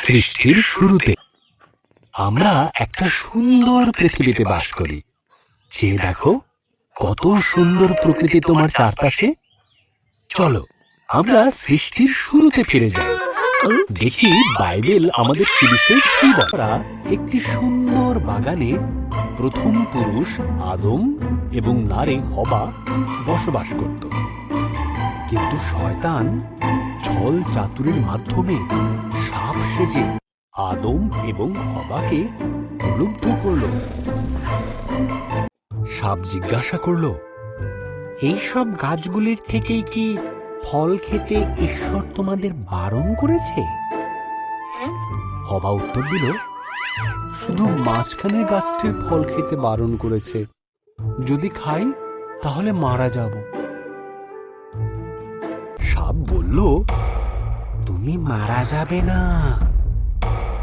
সৃষ্টির শুরুতে আমরা একটা সুন্দর পৃথিবীতে বাস করি। যে দেখো কত সুন্দর প্রকৃতি তোমার চারপাশে। চলো আমরা সৃষ্টির শুরুতে ফিরে যাই, দেখি বাইবেল আমাদের কি বিষয়ে কি বলে। একটি সুন্দর বাগানে প্রথম পুরুষ আদম এবং নারী হবা বসবাস করত। কিন্তু শয়তান ছল চাতুরির মাধ্যমে সাপ সেজে আদম এবং হবাকে প্রলুব্ধ করল। সাপ জিজ্ঞাসা করল, এইসব গাছগুলির থেকেই কি ফল খেতে ঈশ্বর তোমাদের বারণ করেছে? হবা উত্তর দিল, শুধু মাঝখানের গাছটির ফল খেতে বারণ করেছে। যদি খাই তাহলে মারা যাব। সাপ বলল, তুমি মারা যাবে না।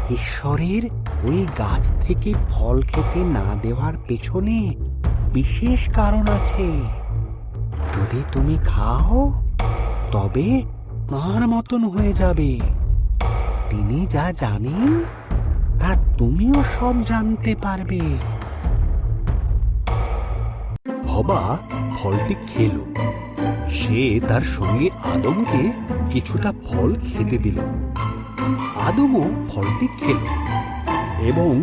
ঈশ্বরের ওই গাছ থেকে ফল খেতে না দেওয়ার পেছনে বিশেষ কারণ আছে। যদি তুমি খাও তবে তাঁর মতন হয়ে যাবে। তিনি যা জানেন তা তুমিও সব জানতে পারবে। হবা ফলটি খেল। সে তার সঙ্গে আদমকে কিছুটা ফল খেতে দিল। আদমও ফলটি খেল এবং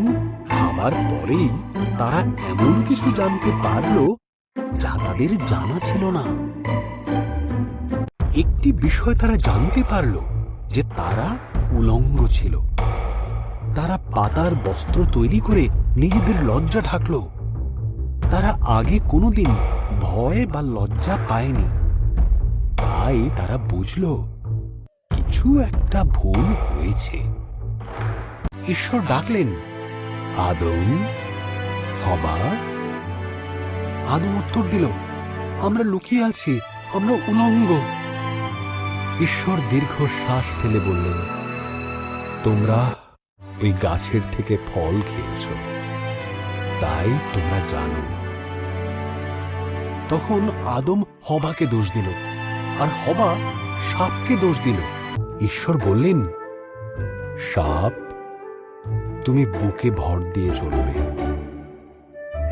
খাবার পরেই তারা এমন কিছু জানতে পারল যা তাদের জানা ছিল না। একটি বিষয় তারা জানতে পারল যে তারা উলঙ্গ ছিল। তারা পাতার বস্ত্র তৈরি করে নিজেদের লজ্জা ঢাকল। তারা আগে কোনোদিন ভয় বা লজ্জা পায়নি। তাই তারা বুঝল কিছু একটা ভুল হয়েছে। ঈশ্বর ডাকলেন, আদম, হবা। আদম উত্তর দিল, আমরা লুকিয়ে আছি, আমরা উলঙ্গ। ঈশ্বর দীর্ঘশ্বাস ফেলে বললেন, তোমরা ওই গাছের থেকে ফল খেয়েছ, তাই তোমরা জানো। তখন আদম হবাকে দোষ দিল আর হবা সাপকে দোষ দিল। ঈশ্বর বললেন, সাপ, তুমি বুকে ভর দিয়ে চলবে।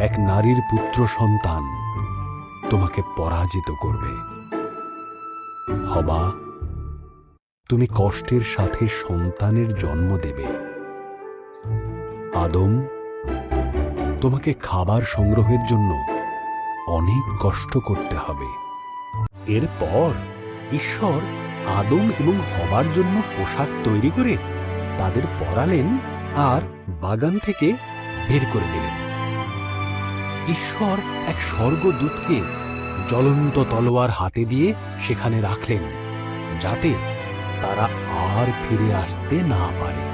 এক নারীর পুত্র সন্তান তোমাকে পরাজিত করবে। হবা, তুমি কষ্টের সাথে সন্তানের জন্ম দেবে। আদম, তোমাকে খাবার সংগ্রহের জন্য অনেক কষ্ট করতে হবে। এরপর ঈশ্বর আদম এবং হবার জন্য পোশাক তৈরি করে তাদের পরালেন আর বাগান থেকে বের করে দিলেন। ঈশ্বর এক স্বর্গদূতকে জ্বলন্ত তলোয়ার হাতে দিয়ে সেখানে রাখলেন, যাতে তারা আর ফিরে আসতে না পারে।